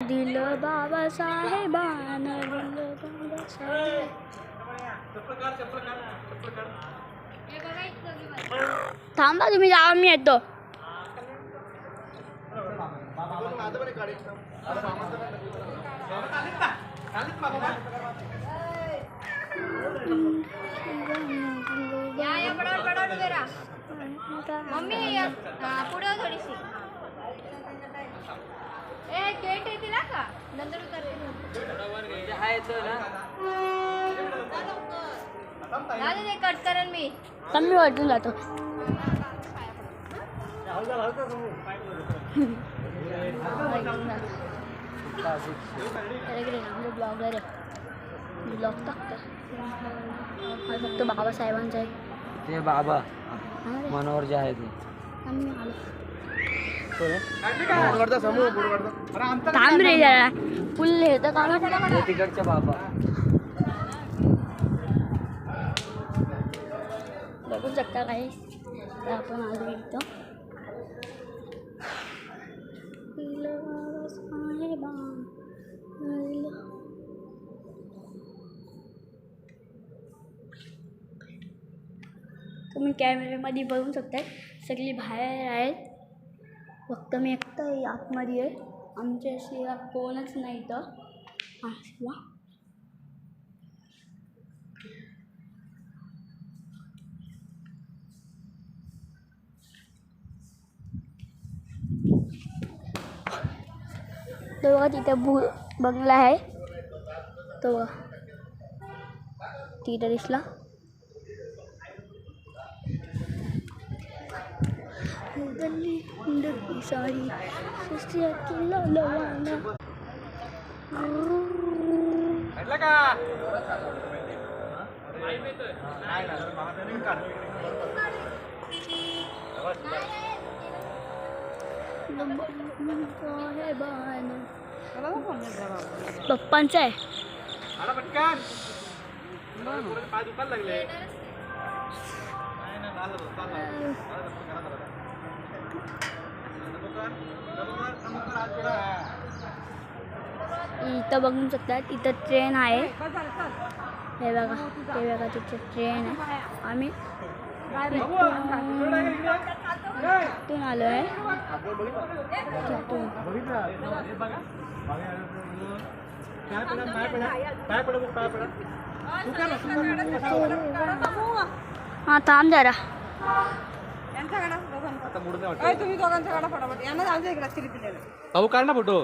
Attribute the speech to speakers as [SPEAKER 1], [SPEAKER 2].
[SPEAKER 1] दिलं बाबासाहेबानं दिलं बाबासाहेब. थांबा तुम्ही जावा मी येतो.
[SPEAKER 2] मम्मी पुढे थोडीशी केट येतील का नंतर कट करेन मी
[SPEAKER 1] कमी वाटून जातो. ब्लॉगर आहे ब्लॉग टाकतात फक्त बाबासाहेबांचं आहे
[SPEAKER 3] ते बाबा मनोहर जे आहे ते
[SPEAKER 1] आम्ही आलो. थांब रे जरा फुल येतं का
[SPEAKER 3] ते तिकडच्या बाबा
[SPEAKER 1] बघू शकता काही आपण आलो इथं. तुम्ही कॅमेऱ्यामध्ये बघू शकता सगळी बाहेर आहेत फक्त मी एकटं आतमध्ये आहे. आमच्याशिवाय कोणच नाही तर तो बघा तिथं बंगला आहे तो बघा तिथं दिसला. गल्ली हुंडकी साडी सस्त्या किल्ला लवाना पप्पांचा आहे. इथं बघू शकतात इथं ट्रेन आहे हे बघा ते बघा तिथे ट्रेन आहे. आम्ही इथून आलो आहे हां थांब जरा
[SPEAKER 4] तुम्ही दोघांचा काढा फटाफट यांना जाऊ दे इकडे फोटो